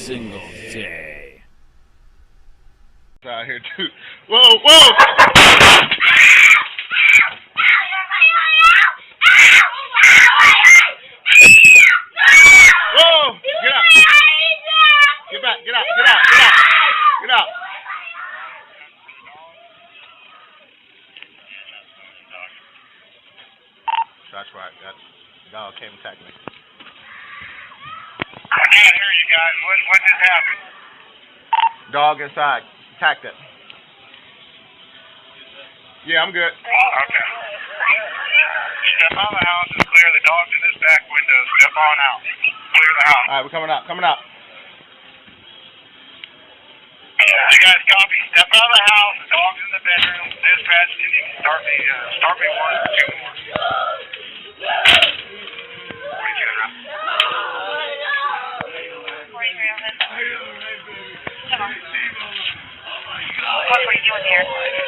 single day. Out here too. Whoa, whoa! Whoa! Get up! Get back! Get out! Get out! Get out! Get out! That's right. That dog came and attacked me. I can't hear you guys. What just happened? Dog inside. Attacked it. Yeah, I'm good. Okay. Step out of the house and clear the dogs in this back window. Step on out. Clear the house. All right, we're coming out. Coming out. You guys copy? Step out of the house. The dogs in the bedroom. Dispatch. Can you start me 1 or 2 more? What are you doing now? Come on. What are you doing here? We're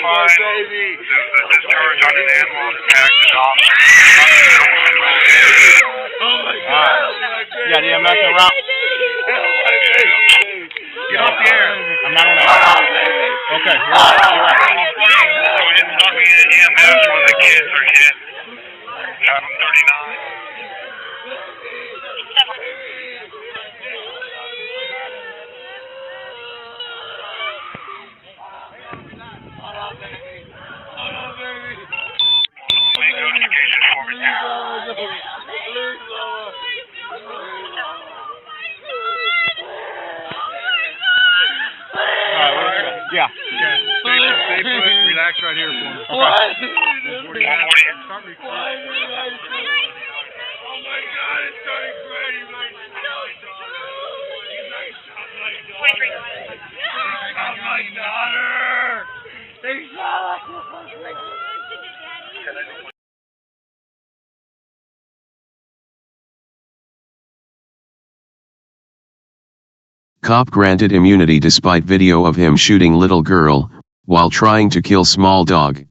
fine. The discharge on an animal attack the dog. Oh my God. Yeah, the EMS en route. Get off the air. I'm not on that. Okay. You're right. So it's talking to EMS when the kids are hit. I'm 39. Wingo education for me now. Yeah. Stay put, relax right here for me. Okay. Start recording. Oh my God, it's starting crazy. My daughter! They shot Cop granted immunity despite video of him shooting little girl, while trying to kill small dog.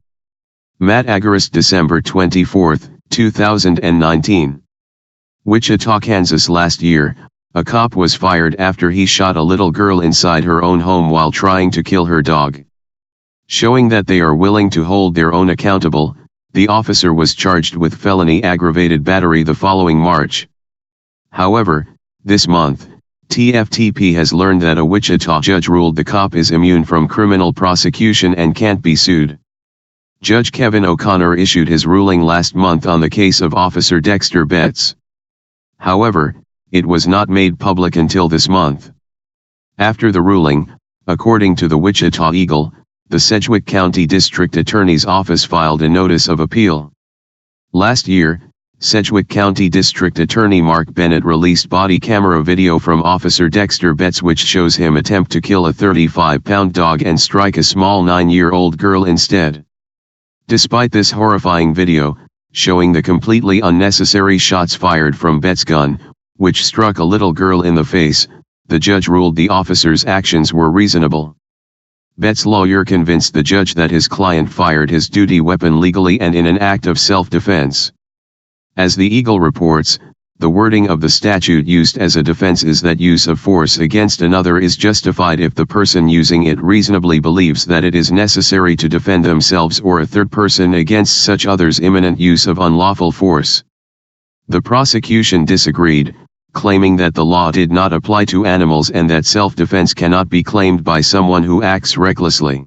Matt Agarist, December 24, 2019. Wichita, Kansas. Last year, a cop was fired after he shot a little girl inside her own home while trying to kill her dog. Showing that they are willing to hold their own accountable, the officer was charged with felony aggravated battery the following March. However, this month, TFTP has learned that a Wichita judge ruled the cop is immune from criminal prosecution and can't be sued. Judge Kevin O'Connor issued his ruling last month on the case of Officer Dexter Betts. However, it was not made public until this month. After the ruling, according to the Wichita Eagle, the Sedgwick County District Attorney's Office filed a notice of appeal. Last year, Sedgwick County District Attorney Mark Bennett released body camera video from Officer Dexter Betts which shows him attempt to kill a 35-pound dog and strike a small 9-year-old girl instead. Despite this horrifying video, showing the completely unnecessary shots fired from Betts' gun, which struck a little girl in the face, the judge ruled the officer's actions were reasonable. Betts' lawyer convinced the judge that his client fired his duty weapon legally and in an act of self-defense. As the Eagle reports, the wording of the statute used as a defense is that use of force against another is justified if the person using it reasonably believes that it is necessary to defend themselves or a third person against such other's imminent use of unlawful force. The prosecution disagreed, claiming that the law did not apply to animals and that self-defense cannot be claimed by someone who acts recklessly.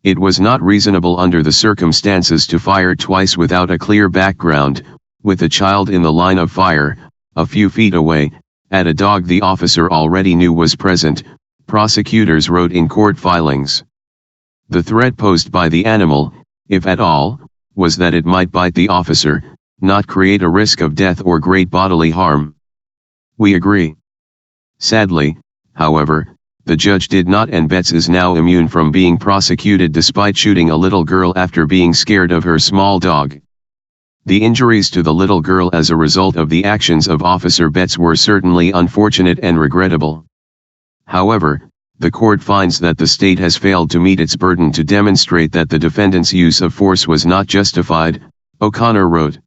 It was not reasonable under the circumstances to fire twice without a clear background, with a child in the line of fire, a few feet away, at a dog the officer already knew was present, prosecutors wrote in court filings. The threat posed by the animal, if at all, was that it might bite the officer, not create a risk of death or great bodily harm. We agree. Sadly, however, the judge did not, and Betts is now immune from being prosecuted despite shooting a little girl after being scared of her small dog. The injuries to the little girl as a result of the actions of Officer Betts were certainly unfortunate and regrettable. However, the court finds that the state has failed to meet its burden to demonstrate that the defendant's use of force was not justified, O'Connor wrote.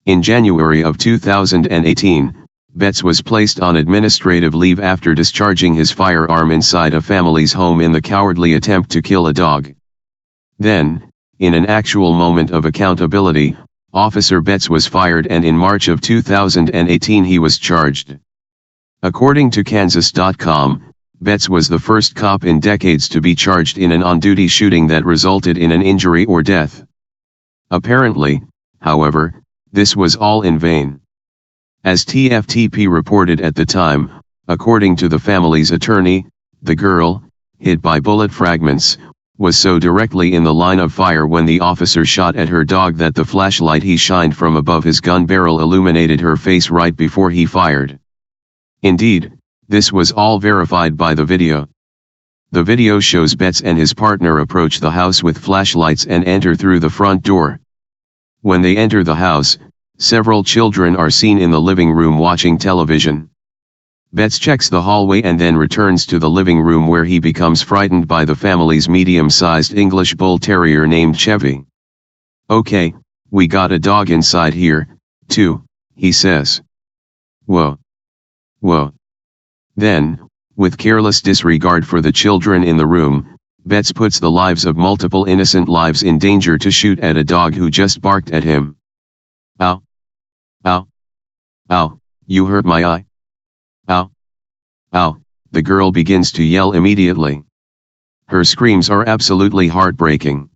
In January of 2018, Betts was placed on administrative leave after discharging his firearm inside a family's home in the cowardly attempt to kill a dog. Then, in an actual moment of accountability, Officer Betts was fired, and in March of 2018 he was charged. According to Kansas.com, Betts was the first cop in decades to be charged in an on-duty shooting that resulted in an injury or death. Apparently, however, this was all in vain. As TFTP reported at the time, according to the family's attorney, the girl, hit by bullet fragments, was so directly in the line of fire when the officer shot at her dog that the flashlight he shined from above his gun barrel illuminated her face right before he fired. Indeed, this was all verified by the video. The video shows Betts and his partner approach the house with flashlights and enter through the front door. When they enter the house, several children are seen in the living room watching television. Betts checks the hallway and then returns to the living room, where he becomes frightened by the family's medium-sized English Bull Terrier named Chevy. "Okay, we got a dog inside here, too," he says. "Whoa. Whoa." Then, with careless disregard for the children in the room, Betts puts the lives of multiple innocent lives in danger to shoot at a dog who just barked at him. "Ow. Ow. Ow, you hurt my eye. Ow. Ow," the girl begins to yell immediately. Her screams are absolutely heartbreaking.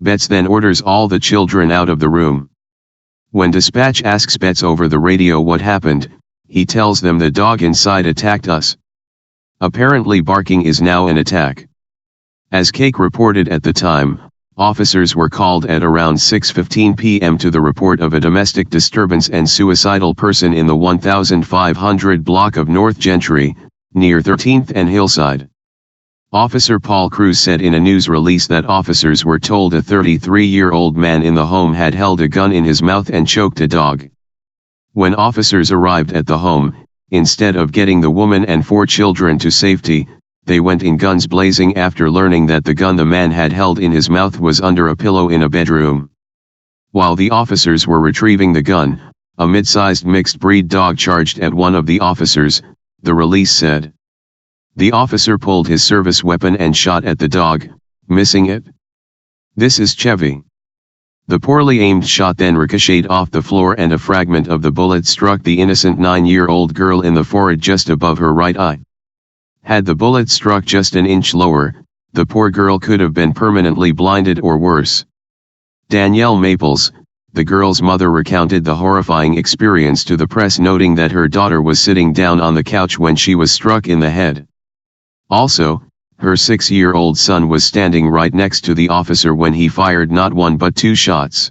Betts then orders all the children out of the room. When dispatch asks Betts over the radio what happened, he tells them the dog inside attacked us. Apparently barking is now an attack. As Cake reported at the time, officers were called at around 6:15 p.m. to the report of a domestic disturbance and suicidal person in the 1500 block of North Gentry, near 13th and Hillside. Officer Paul Cruz said in a news release that officers were told a 33-year-old man in the home had held a gun in his mouth and choked a dog. When officers arrived at the home, instead of getting the woman and 4 children to safety, they went in guns blazing after learning that the gun the man had held in his mouth was under a pillow in a bedroom. While the officers were retrieving the gun, a mid-sized mixed-breed dog charged at one of the officers, the release said. The officer pulled his service weapon and shot at the dog, missing it. "This is Chevy." The poorly aimed shot then ricocheted off the floor, and a fragment of the bullet struck the innocent 9-year-old girl in the forehead just above her right eye. Had the bullet struck just an inch lower, the poor girl could have been permanently blinded or worse. Danielle Maples, the girl's mother, recounted the horrifying experience to the press, noting that her daughter was sitting down on the couch when she was struck in the head. Also, her 6-year-old son was standing right next to the officer when he fired not 1 but 2 shots.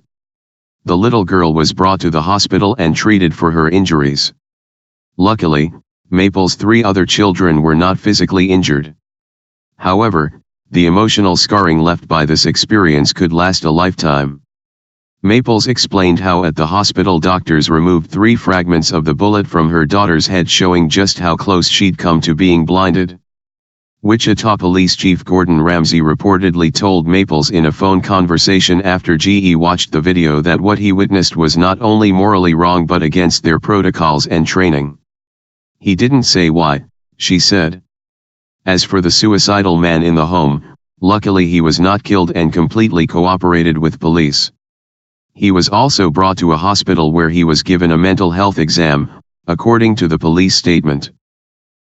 The little girl was brought to the hospital and treated for her injuries. Luckily, Maple's 3 other children were not physically injured. However, the emotional scarring left by this experience could last a lifetime. Maples explained how at the hospital doctors removed 3 fragments of the bullet from her daughter's head, showing just how close she'd come to being blinded. Wichita Police Chief Gordon Ramsey reportedly told Maples in a phone conversation after GE watched the video that what he witnessed was not only morally wrong but against their protocols and training. "He didn't say why," she said. As for the suicidal man in the home, luckily he was not killed and completely cooperated with police. He was also brought to a hospital where he was given a mental health exam, according to the police statement.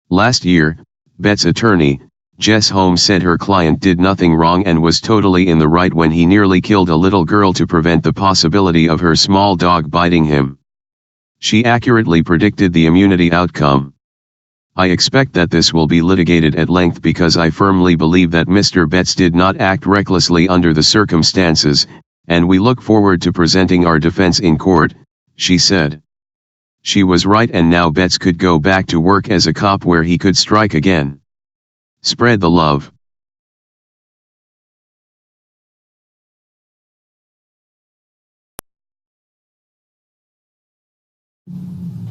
Last year, Betts' attorney, Jess Holmes, said her client did nothing wrong and was totally in the right when he nearly killed a little girl to prevent the possibility of her small dog biting him. She accurately predicted the immunity outcome. "I expect that this will be litigated at length because I firmly believe that Mr. Betts did not act recklessly under the circumstances, and we look forward to presenting our defense in court," she said. She was right, and now Betts could go back to work as a cop where he could strike again. Spread the love.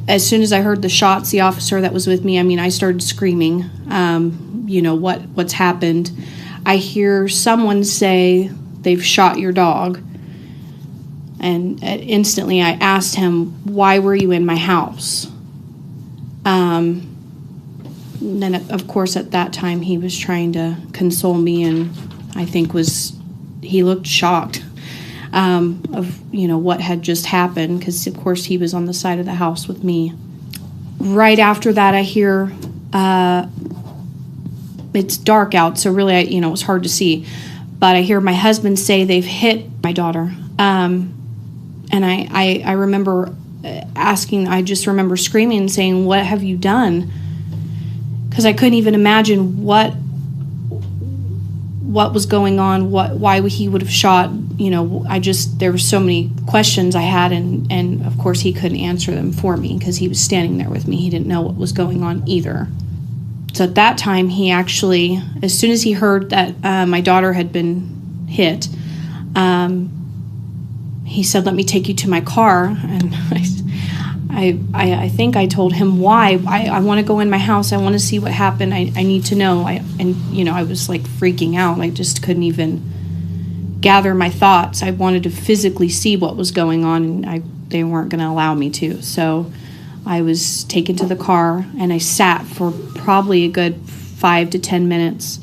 As soon as I heard the shots, the officer that was with me, I started screaming, what's happened. I hear someone say, "They've shot your dog." And instantly I asked him, "Why were you in my house?" And then, of course, at that time, he was trying to console me, and I think he looked shocked of, what had just happened, because, of course, he was on the side of the house with me. Right after that, I hear, it's dark out, so really, it was hard to see. But I hear my husband say they've hit my daughter. And I remember I just remember screaming and saying, "What have you done?" Because I couldn't even imagine what was going on, why he would have shot. There were so many questions I had, and of course he couldn't answer them for me because he was standing there with me. He didn't know what was going on either. So at that time, he actually, as soon as he heard that my daughter had been hit, he said, "Let me take you to my car." And I think I told him why. I want to go in my house. I want to see what happened. I need to know. I was like freaking out. I just couldn't even gather my thoughts. I wanted to physically see what was going on, and they weren't going to allow me to. So I was taken to the car, and I sat for probably a good 5 to 10 minutes.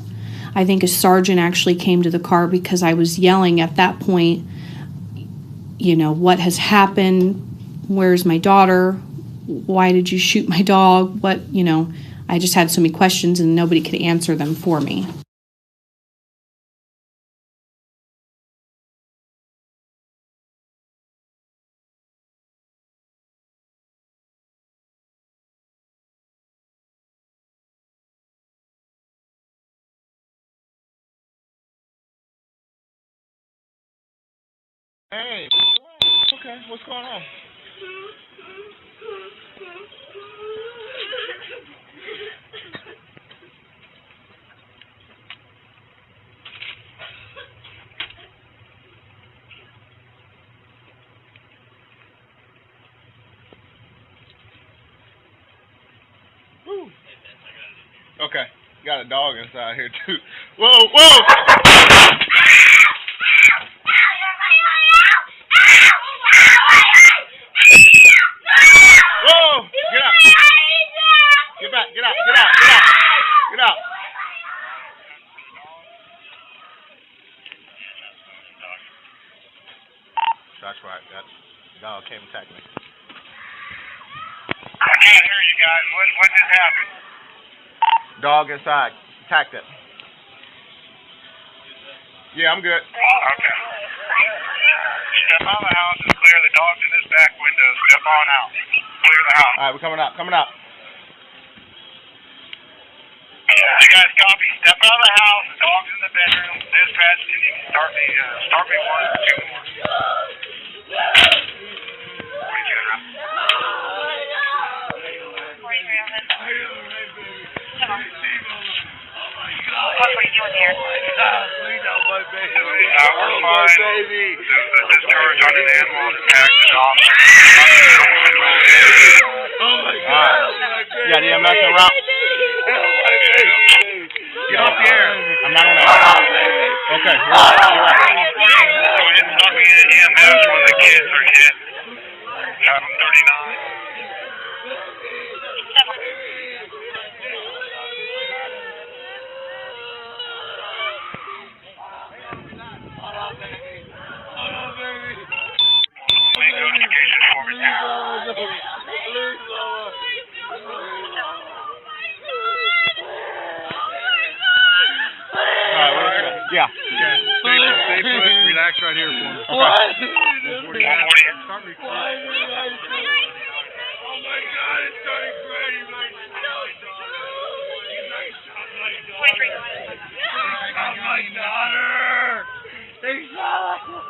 I think a sergeant actually came to the car because I was yelling at that point, what has happened? Where's my daughter? Why did you shoot my dog? I just had so many questions, and nobody could answer them for me. Hey, okay, what's going on? Woo. Okay, got a dog inside here too. Whoa, whoa! Get out. That's right. That dog came and attacked me. I can't hear you guys. What just happened? Dog inside. Attacked it. Yeah, I'm good. Okay. Step out of the house and clear. The dog's in this back window. Step on out. Clear the house. All right, we're coming out. You guys copy? Step out of the house. The dog's in the bedroom. Dispatch, can you start me 1 or 2 more? What are you doing, Rob? What were you doing here? We're fine. This charge on an animal attack the officer. Oh my God. Yeah, the EMS en route. Get off the air. I'm not on that. Okay, you're right. So it's talking to EMS when the kids are hit. Have them 39. Wingo notification form is here. Yeah. Stay put. Relax right here for me. Okay. 140. Start recording. Oh my God, it's starting crazy right now. Oh my daughter! They shot my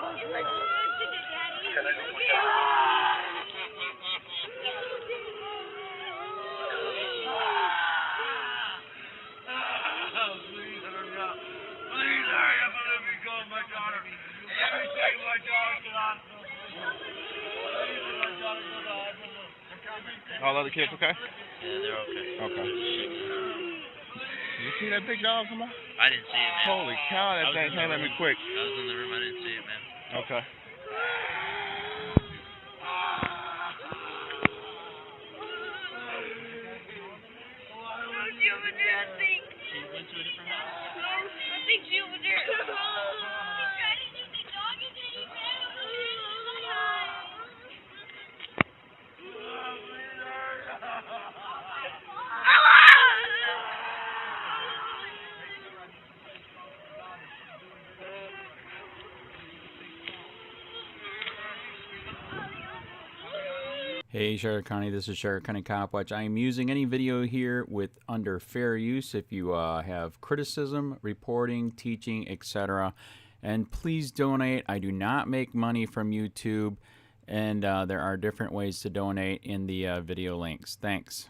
All other kids okay? Yeah, they're okay. Okay. You see that big dog come on? I didn't see it, man. Holy cow, that thing came at me quick. I was in the room. I didn't see it, man. Okay. Hey Sheriff County, this is Sheriff County COPWATCH. I am using any video here with under fair use if you have criticism, reporting, teaching, etc. And please donate. I do not make money from YouTube, and there are different ways to donate in the video links. Thanks.